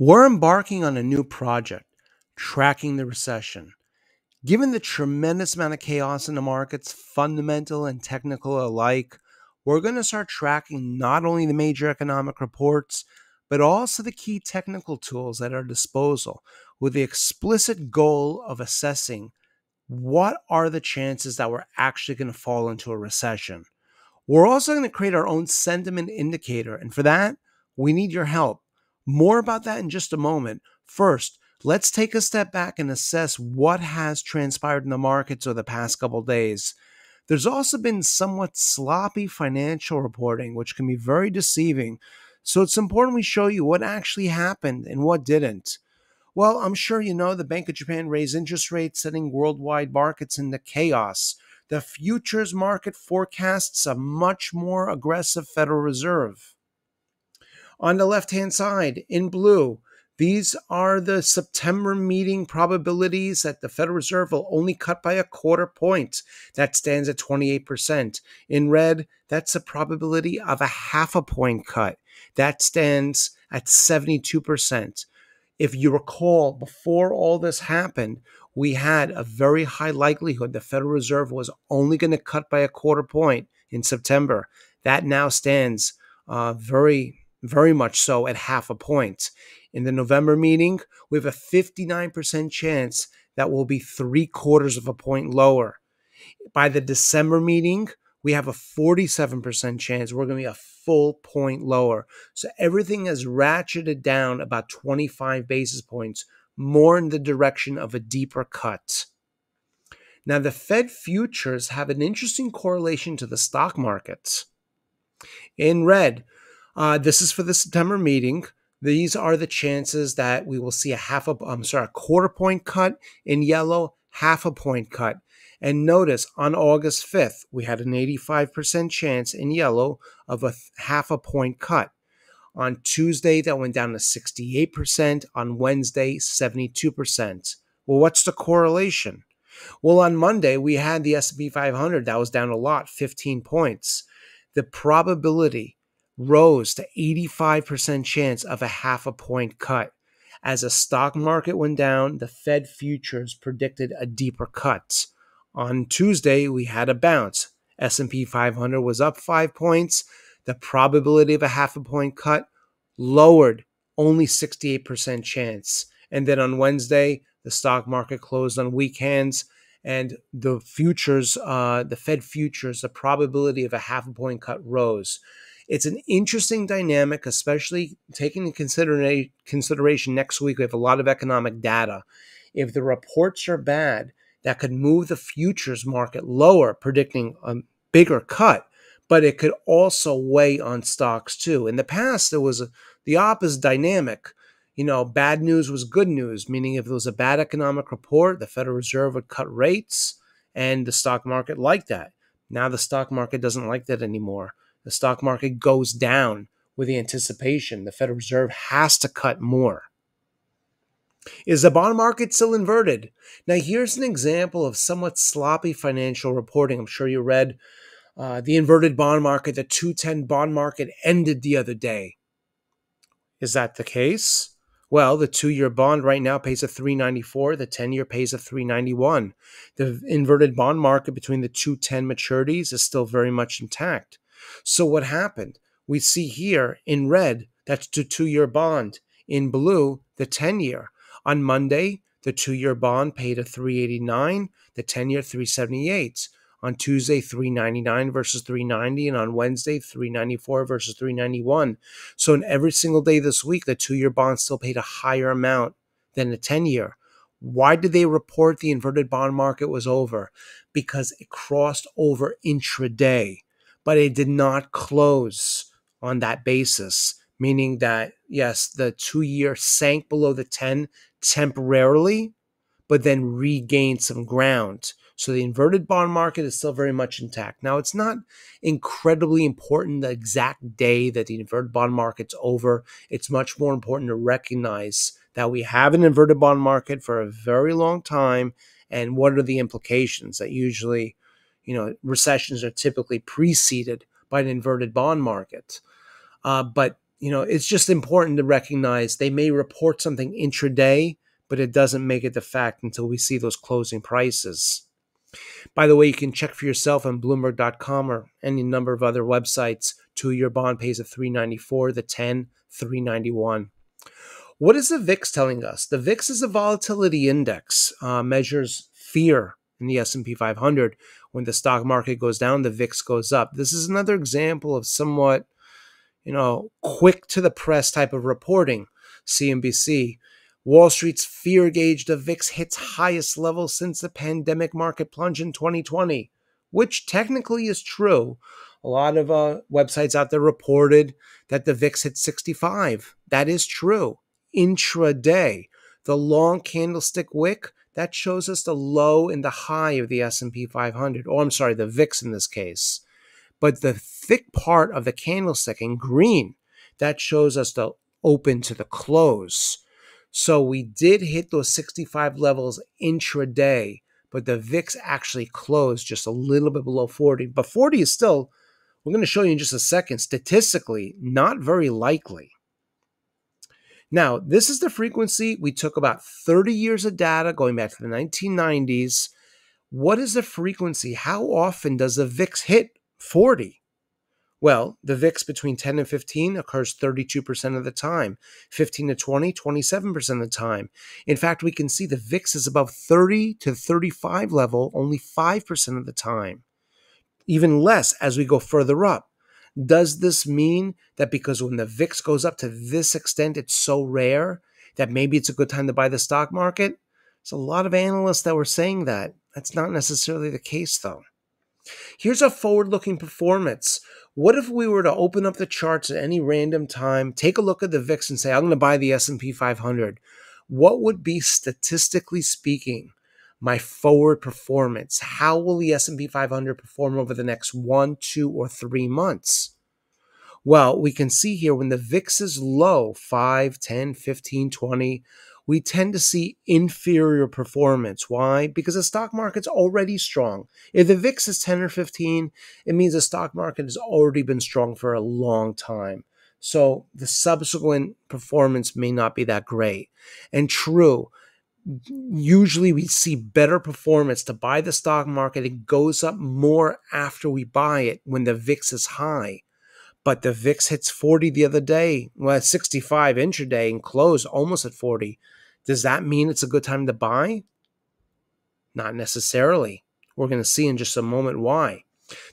We're embarking on a new project, tracking the recession. Given the tremendous amount of chaos in the markets, fundamental and technical alike, we're going to start tracking not only the major economic reports, but also the key technical tools at our disposal with the explicit goal of assessing what are the chances that we're actually going to fall into a recession. We're also going to create our own sentiment indicator, and for that, we need your help. More about that in just a moment. First, let's take a step back and assess what has transpired in the markets over the past couple days. There's also been somewhat sloppy financial reporting, which can be very deceiving. So it's important we show you what actually happened and what didn't. Well, I'm sure you know the Bank of Japan raised interest rates, setting worldwide markets into chaos. The futures market forecasts a much more aggressive Federal Reserve. On the left-hand side, in blue, these are the September meeting probabilities that the Federal Reserve will only cut by a quarter point. That stands at 28%. In red, that's a probability of a half a point cut. That stands at 72%. If you recall, before all this happened, we had a very high likelihood the Federal Reserve was only going to cut by a quarter point in September. That now stands very much so at half a point. In the November meeting, we have a 59% chance that will be 3/4 of a point lower. By the December meeting, we have a 47% chance we're going to be a full point lower. So everything has ratcheted down about 25 basis points, more in the direction of a deeper cut. Now, the Fed futures have an interesting correlation to the stock markets. In red, this is for the September meeting. These are the chances that we will see a quarter point cut. In yellow, half a point cut. And notice on August 5th, we had an 85% chance in yellow of a half a point cut. On Tuesday, that went down to 68%. On Wednesday, 72%. Well, what's the correlation? Well, on Monday, we had the S&P 500. That was down a lot, 15 points. The probability rose to 85% chance of a half a point cut. As the stock market went down, the Fed futures predicted a deeper cut. On Tuesday, we had a bounce. S&P 500 was up 5 points. The probability of a half a point cut lowered, only 68% chance. And then on Wednesday, the stock market closed on weak hands, and the futures, the Fed futures, the probability of a half a point cut rose. It's an interesting dynamic, especially taking into consideration next week. We have a lot of economic data. If the reports are bad, that could move the futures market lower, predicting a bigger cut, but it could also weigh on stocks too. In the past, there was the opposite dynamic. Bad news was good news, meaning if there was a bad economic report, the Federal Reserve would cut rates, and the stock market liked that. Now the stock market doesn't like that anymore. The stock market goes down with the anticipation the Federal Reserve has to cut more. Is the bond market still inverted? Now, here's an example of somewhat sloppy financial reporting. I'm sure you read the inverted bond market, the 210 bond market ended the other day. Is that the case? Well, the 2-year bond right now pays a 3.94. The 10-year pays a 3.91. The inverted bond market between the 210 maturities is still very much intact. So what happened? We see here in red, that's the 2-year bond. In blue, the 10-year. On Monday, the 2-year bond paid a 3.89, the 10-year 3.78. On Tuesday, 3.99 versus 3.90, and on Wednesday, 3.94 versus 3.91. So in every single day this week, the 2-year bond still paid a higher amount than the 10-year. Why did they report the inverted bond market was over? Because it crossed over intraday, but it did not close on that basis, meaning that, yes, the 2-year sank below the 10 temporarily, but then regained some ground. So the inverted bond market is still very much intact. Now, it's not incredibly important the exact day that the inverted bond market's over. It's much more important to recognize that we have an inverted bond market for a very long time, and what are the implications that usually, recessions are typically preceded by an inverted bond market. But It's just important to recognize they may report something intraday, but it doesn't make it the fact until we see those closing prices. By the way, you can check for yourself on Bloomberg.com or any number of other websites. 2-year bond pays at 394, the 10, 391. What is the VIX telling us? The VIX is a volatility index, measures fear in the S&P 500. When the stock market goes down, the VIX goes up. This is another example of somewhat, quick to the press type of reporting. CNBC. Wall Street's fear gauge, the VIX hits highest level since the pandemic market plunge in 2020, which technically is true. A lot of websites out there reported that the VIX hit 65. That is true. Intraday, the long candlestick wick, that shows us the low and the high of the S&P 500, or I'm sorry, the VIX in this case. But the thick part of the candlestick in green, that shows us the open to the close. So we did hit those 65 levels intraday, but the VIX actually closed just a little bit below 40. But 40 is still, we're going to show you in just a second, statistically not very likely. Now, this is the frequency. We took about 30 years of data going back to the 1990s. What is the frequency? How often does the VIX hit 40? Well, the VIX between 10 and 15 occurs 32% of the time. 15 to 20, 27% of the time. In fact, we can see the VIX is above 30 to 35 level only 5% of the time. Even less as we go further up. Does this mean that because when the VIX goes up to this extent, it's so rare that maybe it's a good time to buy the stock market? There's a lot of analysts that were saying that. That's not necessarily the case, though. Here's a forward-looking performance. What if we were to open up the charts at any random time, take a look at the VIX and say, I'm going to buy the S&P 500. What would be, statistically speaking, my forward performance? How will the S&P 500 perform over the next 1, 2, or 3 months? Well, we can see here when the VIX is low, 5, 10, 15, 20, we tend to see inferior performance. Why? Because the stock market's already strong. If the VIX is 10 or 15, it means the stock market has already been strong for a long time. So the subsequent performance may not be that great. And true, usually we see better performance to buy the stock market. It goes up more after we buy it when the VIX is high. But the VIX hits 40 the other day, well, at 65 intraday and closed almost at 40. Does that mean it's a good time to buy? Not necessarily. We're going to see in just a moment why.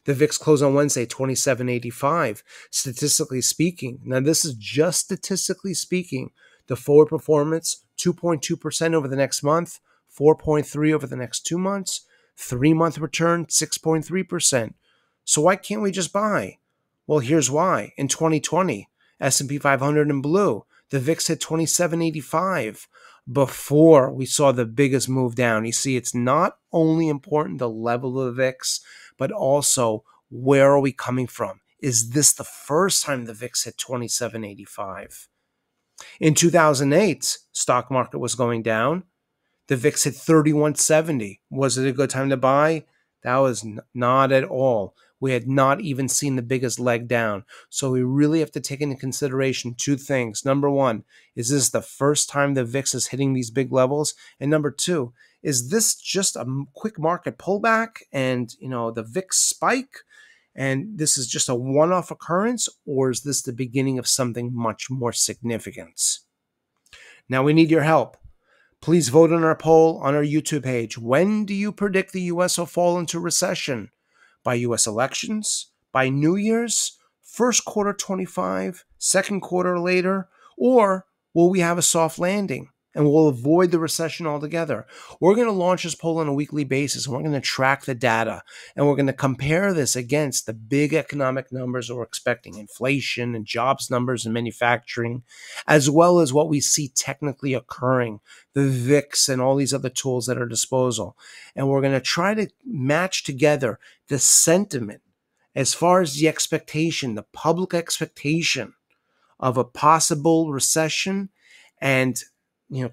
The VIX closed on Wednesday, 27.85. Statistically speaking, now this is just statistically speaking, the forward performance, 2.2% over the next month, 4.3% over the next 2 months, 3-month return, 6.3%. So why can't we just buy? Well, here's why. In 2020, S&P 500 in blue, the VIX hit 27.85 before we saw the biggest move down. You see, it's not only important the level of the VIX, but also where are we coming from? Is this the first time the VIX hit 27.85? In 2008, stock market was going down. The VIX hit 31.70. Was it a good time to buy? That was not at all. We had not even seen the biggest leg down. So we really have to take into consideration 2 things. Number 1, is this the first time the VIX is hitting these big levels? And number 2, is this just a quick market pullback and, the VIX spike? And this is just a one-off occurrence? Or is this the beginning of something much more significant? Now we need your help. Please vote on our poll on our YouTube page. When do you predict the U.S. will fall into recession? By U.S. elections? By New Year's? First quarter 25? Second quarter later? Or will we have a soft landing and we'll avoid the recession altogether? We're going to launch this poll on a weekly basis, and we're going to track the data, and we're going to compare this against the big economic numbers that we're expecting, inflation and jobs numbers and manufacturing, as well as what we see technically occurring, the VIX and all these other tools at our disposal. And we're going to try to match together the sentiment as far as the expectation, the public expectation of a possible recession, and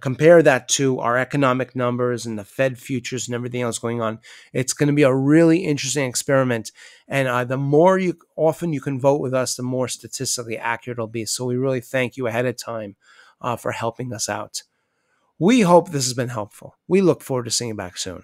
compare that to our economic numbers and the Fed futures and everything else going on. It's going to be a really interesting experiment. And the more often you can vote with us, the more statistically accurate it'll be. So we really thank you ahead of time for helping us out. We hope this has been helpful. We look forward to seeing you back soon.